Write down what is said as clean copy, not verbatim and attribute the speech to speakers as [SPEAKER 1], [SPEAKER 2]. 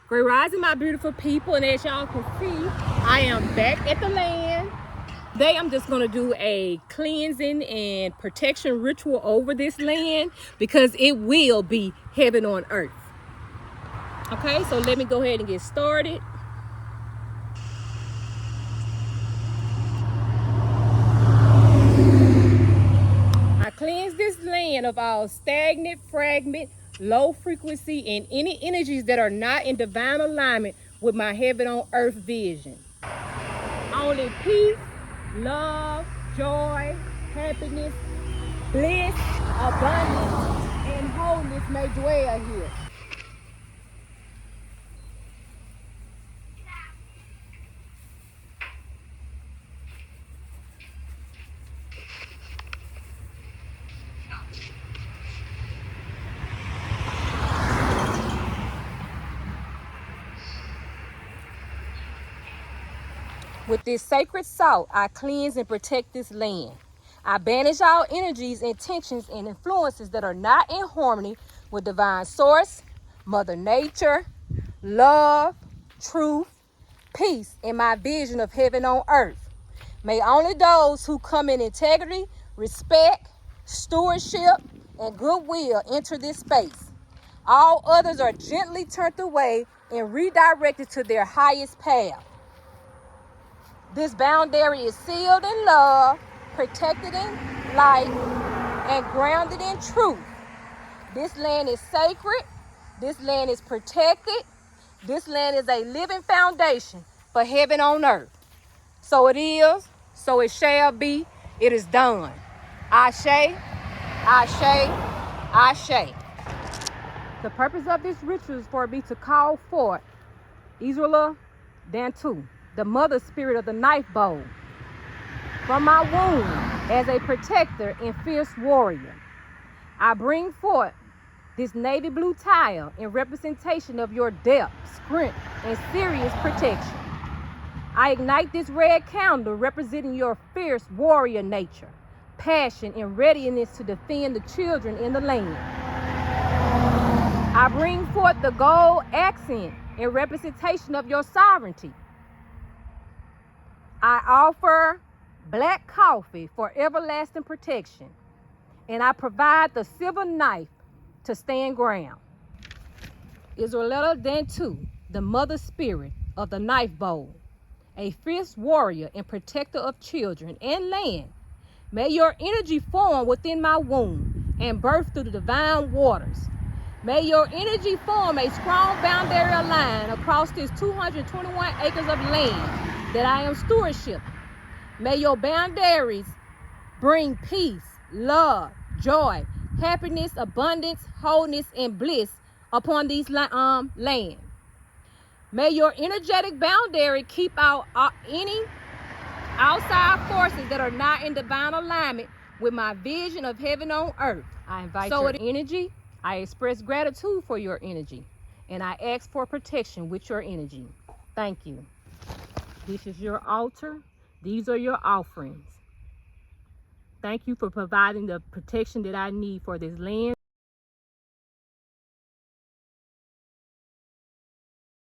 [SPEAKER 1] Great rising, my beautiful people, and as y'all can see, I am back at the land. Today I'm just going to do a cleansing and protection ritual over this land because it will be heaven on earth. Okay, so let me go ahead and get started. I cleanse this land of all stagnant, fragment, low frequency, and any energies that are not in divine alignment with my heaven on earth vision. Only peace, love, joy, happiness, bliss, abundance, and wholeness may dwell here. With this sacred salt, I cleanse and protect this land. I banish all energies, intentions, and influences that are not in harmony with divine source, Mother Nature, love, truth, peace, and my vision of heaven on earth. May only those who come in integrity, respect, stewardship, and goodwill enter this space. All others are gently turned away and redirected to their highest path. This boundary is sealed in love, protected in light, and grounded in truth. This land is sacred. This land is protected. This land is a living foundation for heaven on earth. So it is, so it shall be, it is done. Ashe, Ashe, Ashe. The purpose of this ritual is for me to call forth Israel Dantu, the mother spirit of the knife bowl, from my womb as a protector and fierce warrior. I bring forth this navy blue tile in representation of your depth, strength, and serious protection. I ignite this red candle representing your fierce warrior nature, passion, and readiness to defend the children in the land. I bring forth the gold accent in representation of your sovereignty. I offer black coffee for everlasting protection, and I provide the silver knife to stand ground. Israel Dantu, the mother spirit of the knife bowl, a fierce warrior and protector of children and land. May your energy form within my womb and birth through the divine waters. May your energy form a strong boundary line across this 221 acres of land that I am stewardship. May your boundaries bring peace, love, joy, happiness, abundance, wholeness, and bliss upon these land. May your energetic boundary keep out any outside forces that are not in divine alignment with my vision of heaven on earth. I invite your energy. I express gratitude for your energy, and I ask for protection with your energy. Thank you. This is your altar. These are your offerings. Thank you for providing the protection that I need for this land.